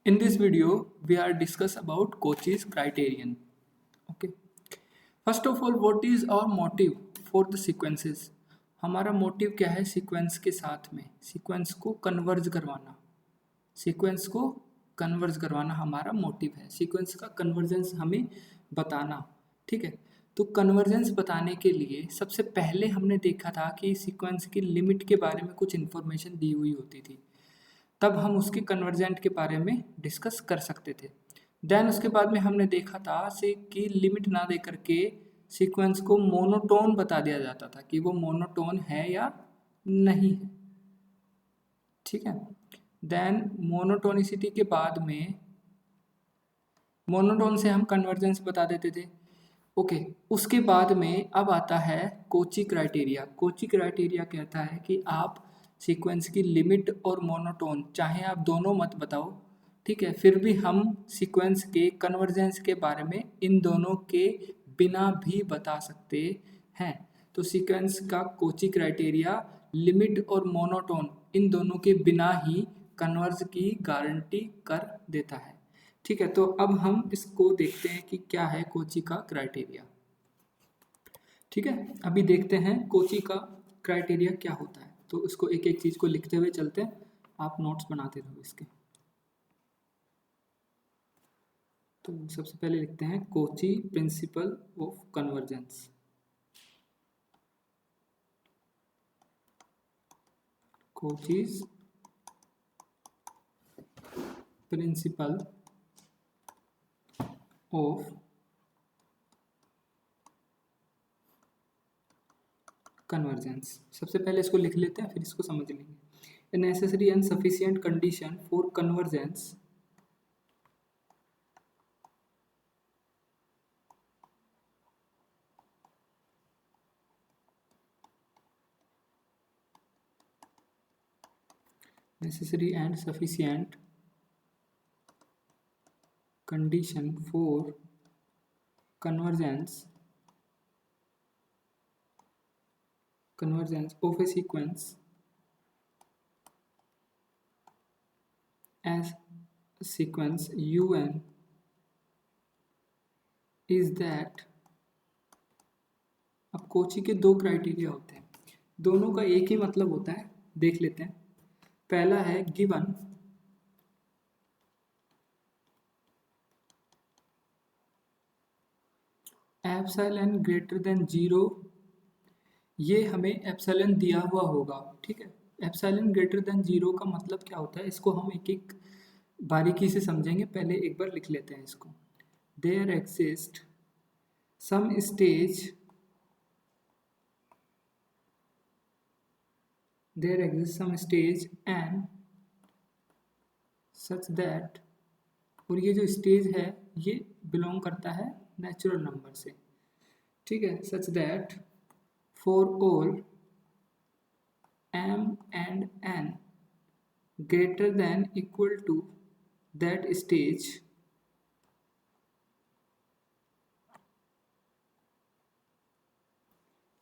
In this video, we are discuss about Cauchy's criterion. Okay. First of all, what is our motive for the sequences? हमारा motive क्या है sequence के साथ में? Sequence को converge करवाना। सीक्वेंस को कन्वर्ज करवाना हमारा मोटिव है। सीक्वेंस का कन्वर्जेंस हमें बताना। ठीक है। तो कन्वर्जेंस बताने के लिए सबसे पहले हमने देखा था कि सीक्वेंस की लिमिट के बारे में कुछ इन्फॉर्मेशन दी हुई होती थी, तब हम उसके कन्वर्जेंट के बारे में डिस्कस कर सकते थे। देन उसके बाद में हमने देखा था से कि लिमिट ना दे करके सीक्वेंस को मोनोटोन बता दिया जाता था कि वो मोनोटोन है या नहीं है। ठीक है। देन मोनोटोनिसिटी के बाद में मोनोटोन से हम कन्वर्जेंस बता देते थे। ओके। उसके बाद में अब आता है कोची क्राइटेरिया। कोची क्राइटेरिया कहता है कि आप सीक्वेंस की लिमिट और मोनोटोन चाहे आप दोनों मत बताओ, ठीक है, फिर भी हम सीक्वेंस के कन्वर्जेंस के बारे में इन दोनों के बिना भी बता सकते हैं। तो सीक्वेंस का कोची क्राइटेरिया लिमिट और मोनोटोन इन दोनों के बिना ही कन्वर्ज की गारंटी कर देता है। ठीक है। तो अब हम इसको देखते हैं कि क्या है कोची का क्राइटेरिया। ठीक है। अभी देखते हैं कोची का क्राइटेरिया क्या होता है। तो इसको एक एक चीज़ को लिखते हुए चलते हैं, आप नोट्स बनाते रहो इसके। तो सबसे पहले लिखते हैं Kochi principle of convergence. कोचीज principle of convergence. सबसे पहले इसको लिख लेते हैं, फिर इसको समझ लेंगे। A necessary and sufficient condition for convergence necessary and sufficient condition for convergence of a sequence as sequence un is that। अब कोची के दो क्राइटेरिया होते हैं, दोनों का एक ही मतलब होता है, देख लेते हैं। पहला है गिवन एप्सिलॉन ग्रेटर देन 0। ये हमें एप्सिलॉन दिया हुआ होगा। ठीक है। एप्सिलॉन ग्रेटर देन 0 का मतलब क्या होता है, इसको हम एक एक बारीकी से समझेंगे। पहले एक बार लिख लेते हैं इसको। There exist some stage n such that, और ये जो स्टेज है ये बिलोंग करता है नेचुरल नंबर से। ठीक है। Such that for all m and n greater than equal to that stage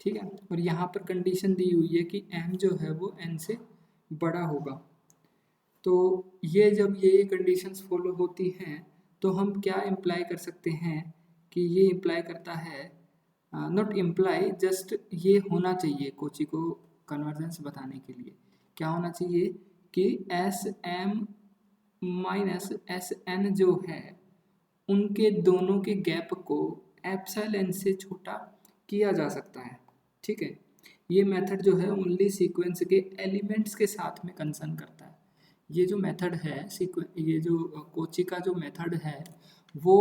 ठीक है। और यहाँ पर कंडीशन दी हुई है कि m जो है वो n से बड़ा होगा। तो ये जब ये कंडीशंस फॉलो होती हैं तो हम क्या इम्प्लाई कर सकते हैं कि ये इम्प्लाई करता है, नॉट इम्प्लाई, जस्ट ये होना चाहिए कोची को कन्वर्जेंस बताने के लिए। क्या होना चाहिए कि S M minus S N जो है उनके दोनों के गैप को एप्सिलॉन से छोटा किया जा सकता है। ठीक है। ये मेथड जो है ओनली सीक्वेंस के एलिमेंट्स के साथ में कंसर्न करता है। ये जो मेथड है ये जो कोची का जो मेथड है वो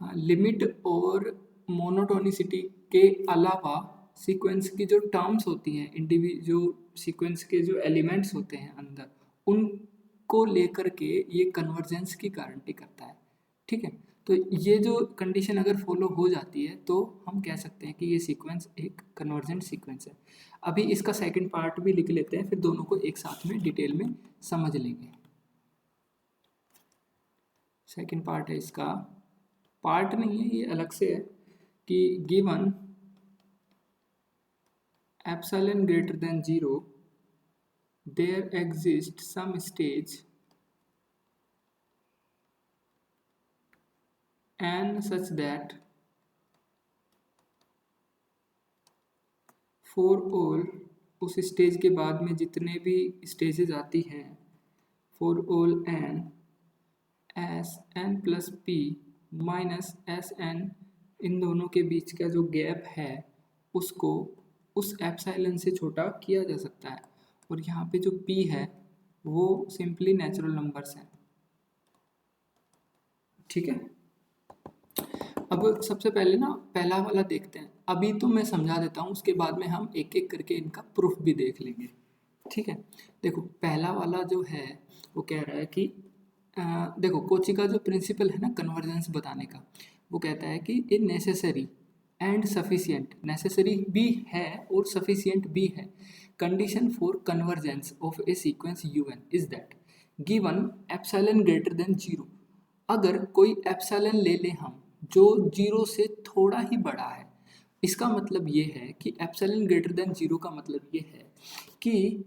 लिमिट और मोनोटोनिसिटी के अलावा सीक्वेंस की जो टर्म्स होती हैं, जो सीक्वेंस के जो एलिमेंट्स होते हैं अंदर, उनको लेकर के ये कन्वर्जेंस की गारंटी करता है। ठीक है। तो ये जो कंडीशन अगर फॉलो हो जाती है तो हम कह सकते हैं कि ये सीक्वेंस एक कन्वर्जेंट सीक्वेंस है। अभी इसका सेकंड पार्ट भी लिख लेते हैं, फिर दोनों को एक साथ में डिटेल में समझ लेंगे। सेकंड पार्ट है इसका, पार्ट नहीं है ये अलग से है, कि given epsilon greater than 0 there exist some stage n such that for all, उस स्टेज के बाद में जितने भी स्टेजेस आती हैं, for all n S N plus P minus S N, इन दोनों के बीच का जो गैप है उसको उस एप्सिलॉन से छोटा किया जा सकता है। और यहाँ पे जो पी है वो सिंपली नेचुरल नंबर्स हैं। ठीक है, अब सबसे पहले ना पहला वाला देखते हैं। अभी तो मैं समझा देता हूँ, उसके बाद में हम एक एक करके इनका प्रूफ भी देख लेंगे। ठीक है, देखो पहला वाला जो है वो कह रहा है कि देखो कोची का जो प्रिंसिपल है ना कन्वर्जेंस बताने का, वो कहता है कि ये नेसेसरी एंड सफिशिएंट, नेसेसरी भी है और सफिशिएंट भी है, condition for convergence of A sequence un is that given epsilon greater than 0। अगर कोई एप्सिलॉन ले लें हम जो 0 से थोड़ा ही बड़ा है, इसका मतलब ये है कि एप्सिलॉन ग्रेटर देन 0 का मतलब ये है कि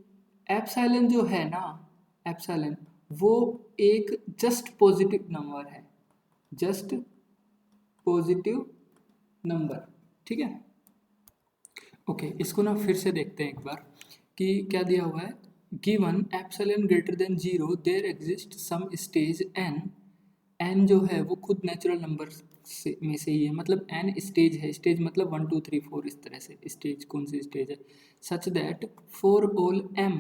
एप्सिलॉन जो है ना, एप्सिलॉन वो एक जस्ट पॉजिटिव नंबर है, जस्ट पॉजिटिव नंबर। ठीक है, ओके, इसको ना फिर से देखते हैं एक बार कि क्या दिया हुआ है। Given epsilon greater than 0 there exist some stage n, n जो है वो खुद नेचुरल नंबर से में से ही है, मतलब n स्टेज है, स्टेज मतलब 1 2 3 4 इस तरह से स्टेज, कौन सी स्टेज है, such that for all m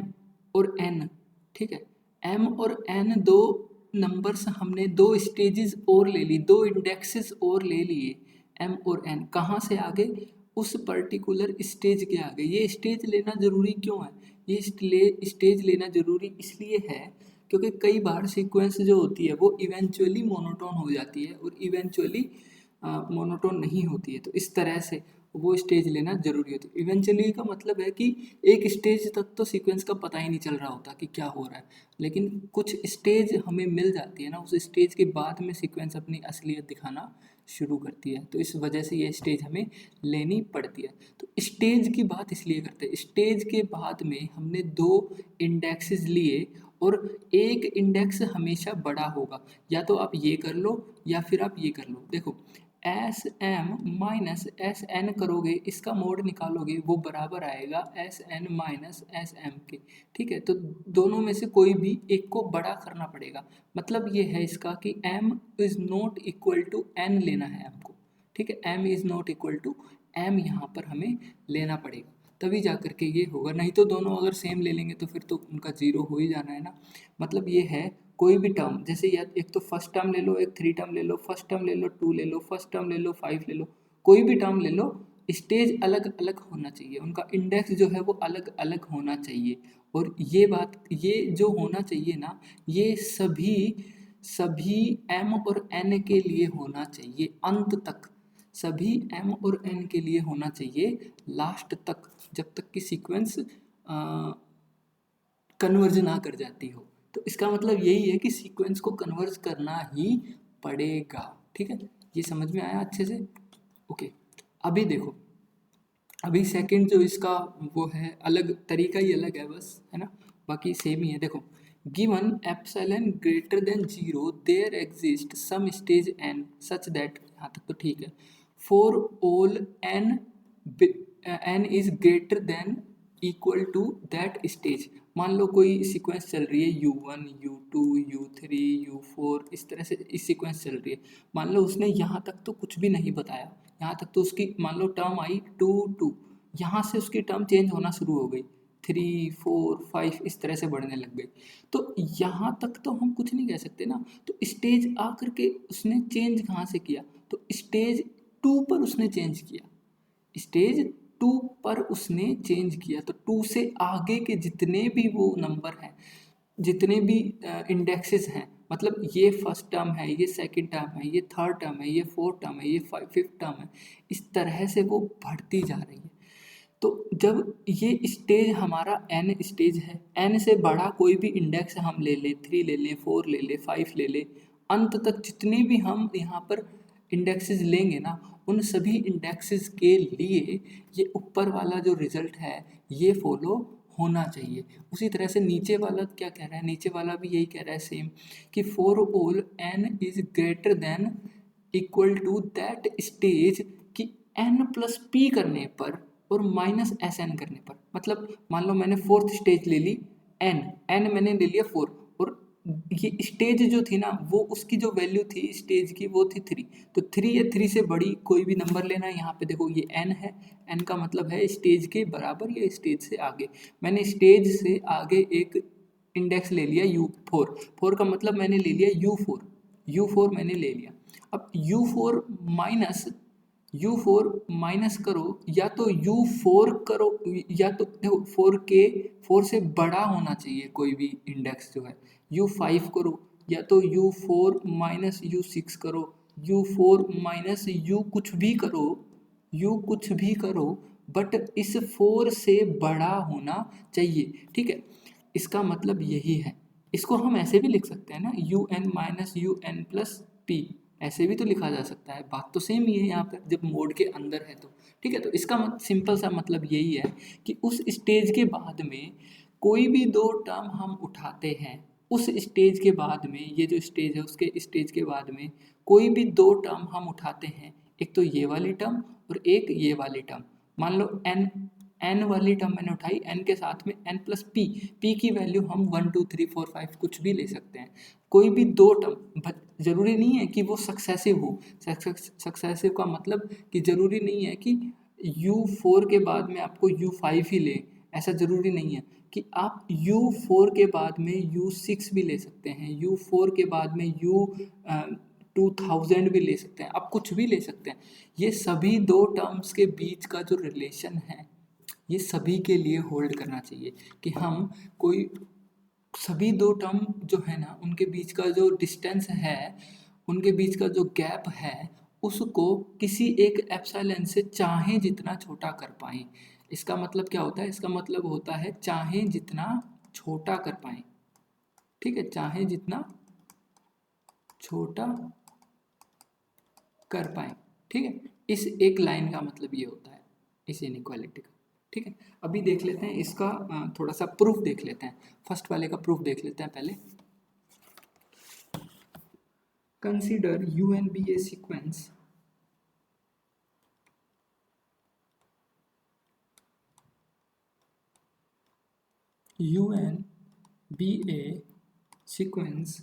और n। ठीक है, m और n दो नंबर्स, हमने दो स्टेजेस और ले ली, दो इंडेक्सेस और ले लिए, m और n कहाँ से आगे, उस पर्टिकुलर स्टेज के आगे। ये स्टेज लेना ज़रूरी क्यों है, ये स्टेज लेना ज़रूरी इसलिए है क्योंकि कई बार सीक्वेंस जो होती है वो इवेंचुअली मोनोटोन हो जाती है और इवेंचुअली मोनोटोन नहीं होती है, तो इस तरह से वो स्टेज लेना जरूरी होती है। इवेंचुअली का मतलब है कि एक स्टेज तक तो सीक्वेंस का पता ही नहीं चल रहा होता कि क्या हो रहा है, लेकिन कुछ स्टेज हमें मिल जाती है ना, उस स्टेज के बाद में सीक्वेंस अपनी असलियत दिखाना शुरू करती है, तो इस वजह से ये स्टेज हमें लेनी पड़ती है। तो स्टेज की बात इसलिए करते हैं, स्टेज के बाद में हमने दो इंडेक्सेस लिए और एक इंडेक्स हमेशा बड़ा होगा, या तो आप ये कर लो या फिर आप ये कर लो। देखो S M minus S N करोगे, इसका मोड निकालोगे, वो बराबर आएगा S N minus S M के। ठीक है, तो दोनों में से कोई भी एक को बड़ा करना पड़ेगा। मतलब ये है इसका कि m is not equal to n लेना है हमको। ठीक है, m is not equal to m यहाँ पर हमें लेना पड़ेगा, तभी जा कर के ये होगा, नहीं तो दोनों अगर सेम ले लेंगे तो फिर तो उनका जीरो हो ही जाना है ना। मतलब ये है कोई भी टर्म, जैसे या एक तो फर्स्ट टर्म ले लो, एक थ्री टर्म ले लो, फर्स्ट टर्म ले लो, टू ले लो, फर्स्ट टर्म ले लो, फाइव ले लो, कोई भी टर्म ले लो, स्टेज अलग अलग होना चाहिए, उनका इंडेक्स जो है वो अलग अलग होना चाहिए। और ये बात, ये जो होना चाहिए ना, ये सभी सभी m और n के लिए होना चाहिए, अंत तक सभी m और n के लिए होना चाहिए, लास्ट तक, जब तक कि सीक्वेंस कन्वर्ज ना कर जाती हो। तो इसका मतलब यही है कि सीक्वेंस को कन्वर्ज करना ही पड़ेगा। ठीक है, ये समझ में आया अच्छे से? ओके, अभी देखो, अभी सेकंड जो इसका वो है, अलग तरीका ही अलग है बस, है ना, बाकी सेम ही है। देखो given epsilon greater than 0 there exist some stage n such that, यहाँ तक तो ठीक है, for all n n is greater than equal to that stage. मान लो कोई सीक्वेंस चल रही है u1 u2 u3 u4, इस तरह से इस सीक्वेंस चल रही है। मान लो उसने यहाँ तक तो कुछ भी नहीं बताया, यहाँ तक तो उसकी मान लो टर्म आई 2 2, यहाँ से उसकी टर्म चेंज होना शुरू हो गई 3 4 5, इस तरह से बढ़ने लग गई। तो यहाँ तक तो हम कुछ नहीं कह सकते ना, तो स्टेज आ करके उसने चेंज कहाँ से किया, तो स्टेज 2 पर उसने चेंज किया, स्टेज 2 पर उसने चेंज किया। तो 2 से आगे के जितने भी वो नंबर हैं, जितने भी इंडेक्सेस हैं, मतलब ये फर्स्ट टर्म है, ये सेकंड टर्म है, ये थर्ड टर्म है, ये फोर्थ टर्म है, ये फिफ्थ टर्म है, इस तरह से वो बढ़ती जा रही है। तो जब ये स्टेज हमारा n स्टेज है, n से बड़ा कोई भी इंडेक्स हम ले ले, 3 ले ले, 4 ले ले, 5 ले ले, अंत तक जितने भी हम यहाँ पर इंडेक्सेस लेंगे ना, उन सभी इंडेक्सेस के लिए ये ऊपर वाला जो रिजल्ट है ये फॉलो होना चाहिए। उसी तरह से नीचे वाला क्या कह रहा है, नीचे वाला भी यही कह रहा है सेम, कि for all n is greater than equal to that stage कि n प्लस p करने पर और माइनस एस एन करने पर, मतलब मान लो मैंने फोर्थ स्टेज ले ली n मैंने ले लिया 4 और ये स्टेज जो थी ना वो उसकी जो वैल्यू थी स्टेज की वो थी 3, तो 3 या 3 से बड़ी कोई भी नंबर लेना है। यहाँ पे देखो ये n है, n का मतलब है स्टेज के बराबर या स्टेज से आगे। मैंने स्टेज से आगे एक इंडेक्स ले लिया u4, 4 का मतलब मैंने ले लिया u4 मैंने ले लिया। अब u4 माइनस करो, या तो u4 करो, या तो देखो 4 से बड़ा होना चाहिए कोई भी इंडेक्स जो है, u5 करो, या तो u4 माइनस u6 करो, u4 माइनस u कुछ भी करो, बट इस 4 से बड़ा होना चाहिए। ठीक है, इसका मतलब यही है। इसको हम ऐसे भी लिख सकते हैं ना, un minus un plus p, ऐसे भी तो लिखा जा सकता है। बात तो सेम ही है यहाँ पर जब मोड के अंदर है तो। ठीक है, तो इसका सिंपल सा मतलब यही है कि उस स्टेज के बाद में कोई भी दो टर्म हम उठाते हैं, उस स्टेज के बाद में, ये जो स्टेज है उसके स्टेज के बाद में कोई भी दो टर्म हम उठाते हैं, एक तो ये वाली टर्म और एक ये वाली टर्म। मान लो n वाली टर्म मैंने उठाई, n के साथ में n प्लस p की वैल्यू हम 1 2 3 4 5 कुछ भी ले सकते हैं। कोई भी दो टर्म, जरूरी नहीं है कि वो सक्सेसिव हो। सक्सेसिव का मतलब कि जरूरी नहीं है कि u4 के बाद में आपको u5 ही ले, ऐसा जरूरी नहीं है कि आप u4 के बाद में u6 भी ले सकते हैं, u4 के बाद में u2000 भी ले सकते हैं, आप कुछ भी ले सकते हैं। ये सभी दो टर्म्स के बीच का जो रिलेशन है ये सभी के लिए होल्ड करना चाहिए कि हम कोई सभी दो टर्म जो है ना उनके बीच का जो डिस्टेंस है, उनके बीच का जो गैप है उसको किसी एक एप्सिलॉन से चाहे जितना छोटा कर पाएं। इसका मतलब क्या होता है? इसका मतलब होता है चाहे जितना छोटा कर पाएं। ठीक है, चाहे जितना छोटा कर पाएं। ठीक है, इस एक लाइन का मतलब ये होता है इस इनइक्वालिटी का। ठीक है, अभी देख लेते हैं इसका थोड़ा सा प्रूफ देख लेते हैं। फर्स्ट वाले का प्रूफ देख लेते हैं पहले। Consider UN be a sequence UN be a sequence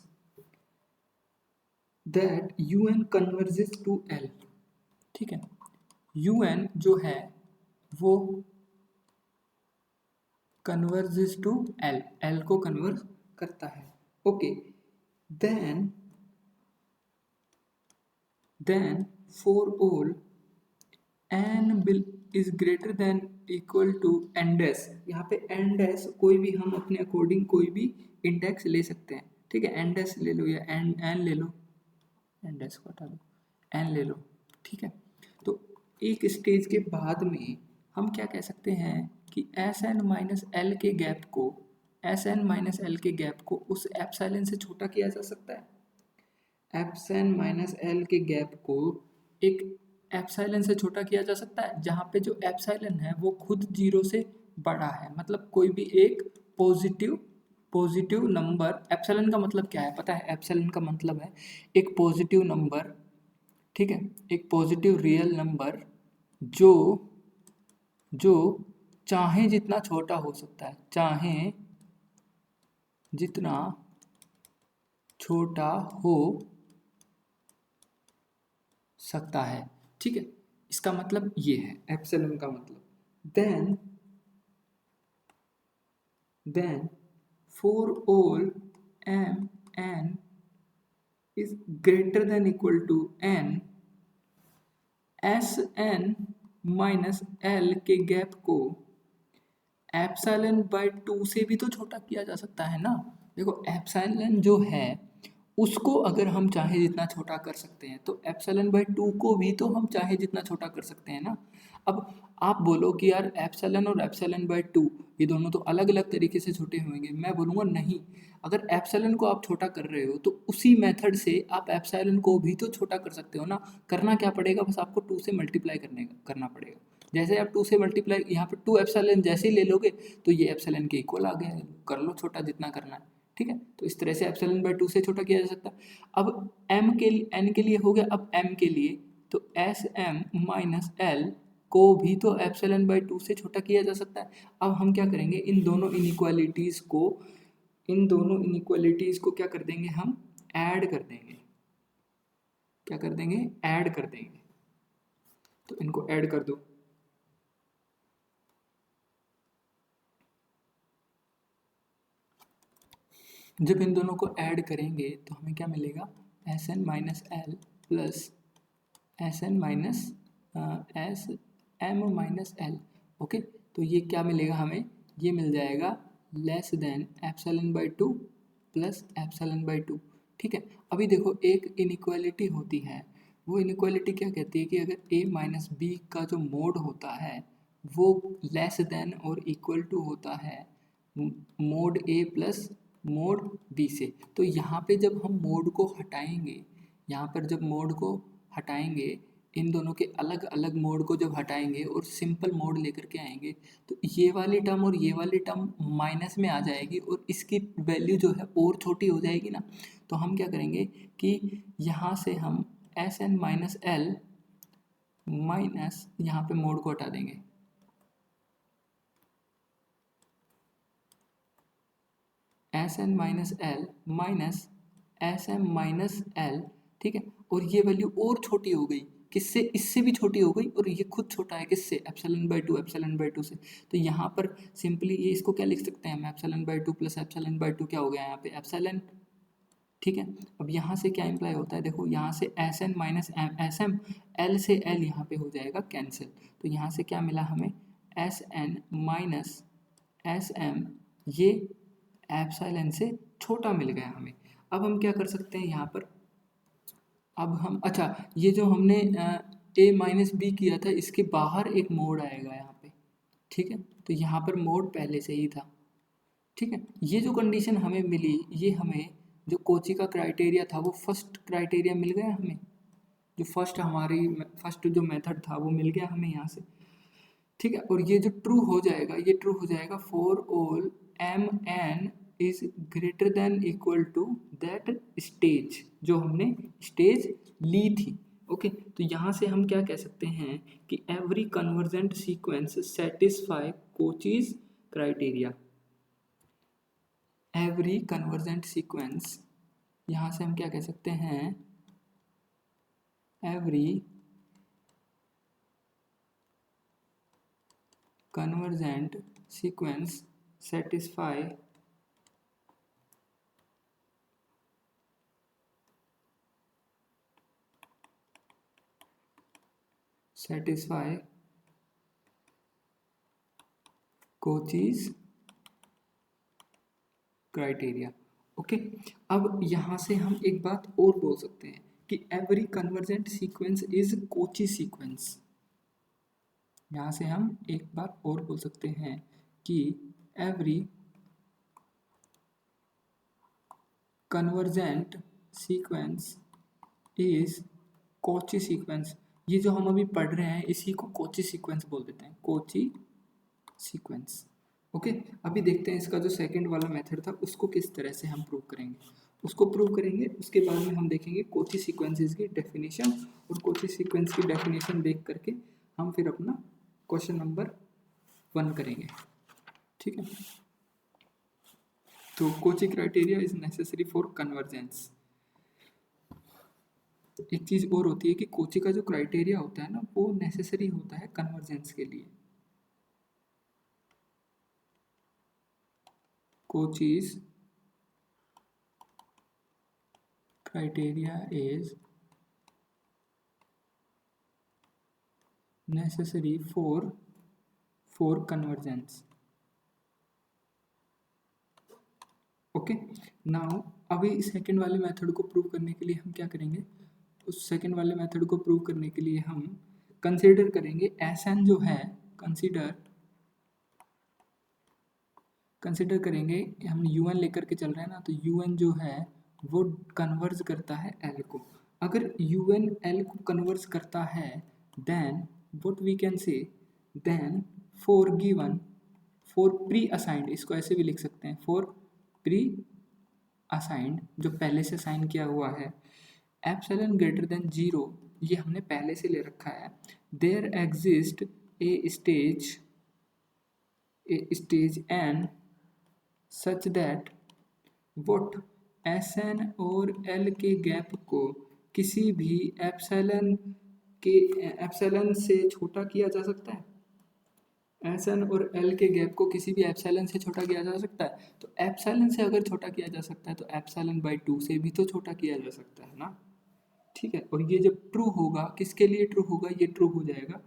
that UN converges to L। ठीक है, UN जो है वो कन्वर्जेस टू L को कन्वर्ज करता है। Okay, then for all n is greater than equal to n dash. यहाँ पे n डैश कोई भी हम अपने अकॉर्डिंग कोई भी इंडेक्स ले सकते हैं। ठीक है, n डैश ले लो या n ले लो, n डैश को हटा दो, n ले लो। ठीक है, तो एक स्टेज के बाद में हम क्या कह सकते हैं कि Sn माइनस एल के गैप को उस एप्सिलॉन से छोटा किया जा सकता है। एप्सिलॉन माइनस एल के गैप को एक एप्सिलॉन से छोटा किया जा सकता है जहाँ पे जो एप्सिलॉन है वो खुद 0 से बड़ा है। मतलब कोई भी एक पॉजिटिव नंबर, एप्सिलॉन का मतलब क्या है पता है? एप्सिलॉन का मतलब है एक पॉजिटिव नंबर। ठीक है, एक पॉजिटिव रियल नंबर जो चाहे जितना छोटा हो सकता है, चाहे जितना छोटा हो सकता है। ठीक है, इसका मतलब ये है एप्सिलॉन का मतलब। Then for all m n is greater than equal to n, Sn minus l के गैप को एप्सिलॉन बाय 2 से भी तो छोटा किया जा सकता है ना। देखो एप्सिलॉन जो है उसको अगर हम चाहे जितना छोटा कर सकते हैं तो एप्सिलॉन बाय 2 को भी तो हम चाहे जितना छोटा कर सकते हैं ना। अब आप बोलो कि यार एप्सिलॉन और एप्सिलॉन बाय 2 ये दोनों तो अलग अलग तरीके से छोटे होंगे। मैं बोलूँगा नहीं, अगर एप्सिलॉन को आप छोटा कर रहे हो तो उसी मेथड से आप एप्सिलॉन को भी तो छोटा कर सकते हो ना। करना क्या पड़ेगा? बस आपको 2 से मल्टीप्लाई करना पड़ेगा। जैसे आप 2 से मल्टीप्लाई, यहाँ पर 2 एप्सिलॉन जैसे ही ले लोगे तो ये एप्सिलॉन के इक्वल आ गया, कर लो छोटा जितना करना है। ठीक है, तो इस तरह से एप्सिलॉन बाय 2 से छोटा किया जा सकता है। अब m के n के लिए हो गया, अब m के लिए तो एस एम माइनस एल को भी तो एप्सिलॉन बाय 2 से छोटा किया जा सकता है। अब हम क्या करेंगे, इन दोनों इनइक्वालिटीज़ को क्या कर देंगे, हम ऐड कर देंगे। क्या कर देंगे, ऐड कर देंगे। तो इनको ऐड कर दो। जब इन दोनों को ऐड करेंगे तो हमें क्या मिलेगा, S N minus L plus S N minus S M minus L. Okay, तो ये क्या मिलेगा हमें, ये मिल जाएगा less than epsilon by 2 plus epsilon by 2। ठीक है, अभी देखो एक इनइक्वालिटी होती है, वो इनइक्वालिटी क्या कहती है कि अगर a माइनस बी का जो मोड होता है वो लेस देन और इक्वल टू होता है mode a plus mode b से। तो यहाँ पे जब हम मोड को हटाएंगे, यहाँ पर जब मोड को हटाएंगे, इन दोनों के अलग अलग मोड को जब हटाएंगे और सिंपल मोड लेकर के आएंगे तो ये वाली टर्म और ये वाली टर्म माइनस में आ जाएगी और इसकी वैल्यू जो है और छोटी हो जाएगी ना। तो हम क्या करेंगे कि यहाँ से हम S N minus L minus यहाँ पे मोड को हटा देंगे, S N minus L minus S M minus L. ठीक है, और ये वैल्यू और छोटी हो गई, किससे, इससे भी छोटी हो गई, और ये खुद छोटा है किससे, एप्सिलॉन बाय 2, एप्सिलॉन बाय 2 से। तो यहाँ पर सिंपली ये इसको क्या लिख सकते हैं हम, epsilon by 2 plus epsilon by 2 क्या हो गया यहाँ पे, एप्सिलॉन। ठीक है, अब यहाँ से क्या इम्प्लाई होता है, देखो यहाँ से S N minus S M, L से एल यहाँ पे हो जाएगा कैंसिल। तो यहाँ से क्या मिला हमें, S N minus S M, ये एप्सिलॉन से छोटा मिल गया हमें। अब हम क्या कर सकते हैं यहाँ पर, अब हम, अच्छा ये जो हमने ए माइनस बी किया था इसके बाहर एक मोड आएगा यहाँ पे। ठीक है, तो यहाँ पर मोड पहले से ही था। ठीक है, ये जो कंडीशन हमें मिली, ये हमें जो कोची का क्राइटेरिया था वो फर्स्ट क्राइटेरिया मिल गया हमें, जो फर्स्ट जो मेथड था वो मिल गया हमें यहाँ से। ठीक है, और ये जो ट्रू हो जाएगा, ये ट्रू हो जाएगा for all M N is greater than equal to that stage, जो हमने स्टेज ली थी। ओके, तो यहाँ से हम क्या कह सकते हैं कि every convergent sequence satisfy कोचीज criteria. Every convergent sequence, यहाँ से हम क्या कह सकते हैं, every convergent sequence satisfy Cauchy's criteria. Okay, अब यहाँ से हम एक बात और बोल सकते हैं कि every convergent sequence is Kochi sequence. यहाँ से हम एक बात और बोल सकते हैं कि every convergent sequence is Kochi sequence. ये जो हम अभी पढ़ रहे हैं इसी को कोची सीक्वेंस बोल देते हैं, कोची सीक्वेंस। ओके, अभी देखते हैं इसका जो सेकंड वाला मेथड था उसको किस तरह से हम प्रूव करेंगे, उसको प्रूव करेंगे। उसके बाद में हम देखेंगे कोची सीक्वेंसेस की डेफिनेशन, और कोची सीक्वेंस की डेफिनेशन देख करके हम फिर अपना क्वेश्चन नंबर 1 करेंगे। ठीक है, तो Kochi criteria is necessary for convergence. एक चीज़ और होती है कि कोची का जो क्राइटेरिया होता है ना वो नेसेसरी होता है कन्वर्जेंस के लिए। Cauchy's criteria is necessary for convergence. Okay, now अभी सेकंड वाले मेथड को प्रूव करने के लिए हम क्या करेंगे, उस सेकंड वाले मेथड को प्रूव करने के लिए हम कंसीडर करेंगे एस एन जो है, कंसीडर करेंगे, हम यू एन लेकर के चल रहे हैं ना, तो यू एन जो है वो कन्वर्ज करता है एल को। अगर यू एन एल को कन्वर्ज करता है then what we can say, then for given, for pre assigned, इसको ऐसे भी लिख सकते हैं, फॉर प्री असाइंड, जो पहले से असाइन किया हुआ है, एप्सिलॉन ग्रेटर देन 0, ये हमने पहले से ले रखा है, there exist a stage N such that वोट एसएन और एल के गैप को किसी भी एप्सिलॉन से छोटा किया जा सकता है। एसएन और एल के गैप को किसी भी एप्सिलॉन से छोटा किया जा सकता है। तो एप्सिलॉन से अगर छोटा किया जा सकता है तो एप्सिलॉन बाई 2 से भी तो छोटा किया जा सकता है ना। ठीक है, और ये जब ट्रू होगा, किसके लिए ट्रू होगा, ये ट्रू हो जाएगा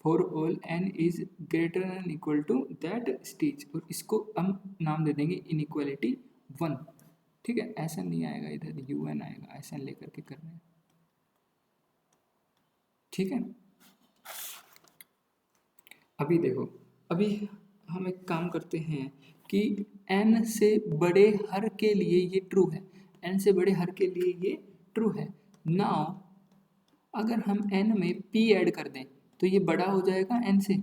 for all N is greater than equal to that stage, और इसको हम नाम दे देंगे इनइक्वालिटी 1। ठीक है, ऐसा नहीं आएगा, इधर UN आएगा, ऐसा लेकर के करना है। ठीक है, अभी देखो, अभी हम एक काम करते हैं कि n से बड़े हर के लिए ये ट्रू है, n से बड़े हर के लिए ये ट्रू है। नाउ अगर हम n में p ऐड कर दें तो ये बड़ा हो जाएगा n से,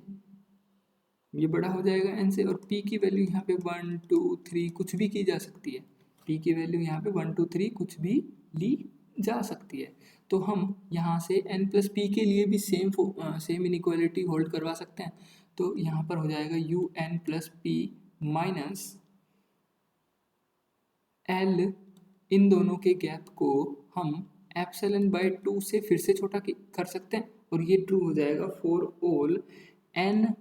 ये बड़ा हो जाएगा n से, और p की वैल्यू यहाँ पे 1 2 3 कुछ भी की जा सकती है। p की वैल्यू यहाँ पे 1 2 3 कुछ भी ली जा सकती है। तो हम यहाँ से n प्लस p के लिए भी सेम इनइक्वालिटी होल्ड करवा सकते हैं। तो यहाँ पर हो जाएगा UN plus p minus L, इन दोनों के गैप को हम एप्सिलॉन बाई 2 से फिर से छोटा कर सकते हैं, और ये ट्रू हो जाएगा for all n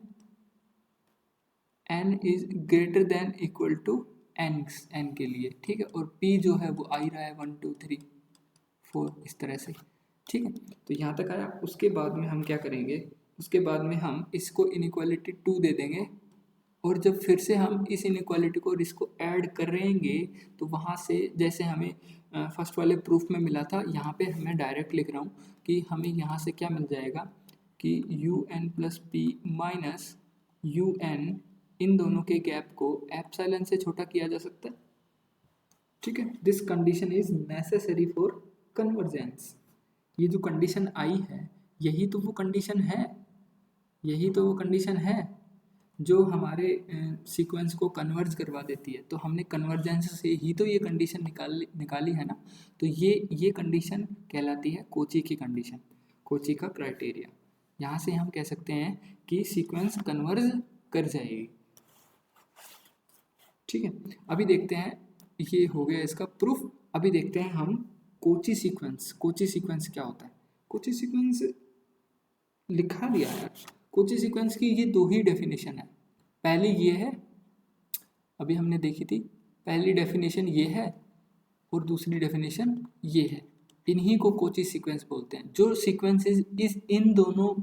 is greater than equal to n के लिए। ठीक है, और p जो है वो आ ही रहा है 1 2 3 4 इस तरह से। ठीक है, तो यहाँ तक आया। उसके बाद में हम क्या करेंगे, उसके बाद में हम इसको इनइक्वालिटी 2 दे देंगे, और जब फिर से हम इस इनइक्वालिटी को और इसको ऐड करेंगे तो वहाँ से जैसे हमें फर्स्ट वाले प्रूफ में मिला था, यहाँ पे मैं डायरेक्ट लिख रहा हूँ कि हमें यहाँ से क्या मिल जाएगा कि UN plus p minus UN, इन दोनों के गैप को एप्सिलॉन से छोटा किया जा सकता है। ठीक है, this condition is necessary for convergence. ये जो कंडीशन आई है, यही तो वो कंडीशन है, यही तो वो कंडीशन है जो हमारे सीक्वेंस को कन्वर्ज करवा देती है। तो हमने कन्वर्जेंस से ही तो ये कंडीशन निकाली है ना। तो ये कंडीशन कहलाती है कोची की कंडीशन, कोची का क्राइटेरिया। यहाँ से हम कह सकते हैं कि सीक्वेंस कन्वर्ज कर जाएगी। ठीक है, अभी देखते हैं, ये हो गया इसका प्रूफ। अभी देखते हैं हम कोची सीक्वेंस। कोची सीक्वेंस क्या होता है? कोची सीक्वेंस लिखा दिया है। कोची सीक्वेंस की ये दो ही डेफिनेशन है। पहली ये है, अभी हमने देखी थी, पहली डेफिनेशन ये है और दूसरी डेफिनेशन ये है। इन्हीं को कोची सीक्वेंस बोलते हैं। जो सीक्वेंसेस इन दोनों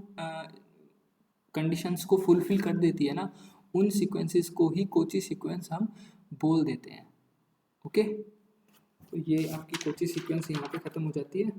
कंडीशंस को फुलफिल कर देती है ना, उन सीक्वेंसेस को ही कोची सीक्वेंस हम बोल देते हैं। ओके, तो ये आपकी कोची सीक्वेंस यहाँ पे ख़त्म हो जाती है।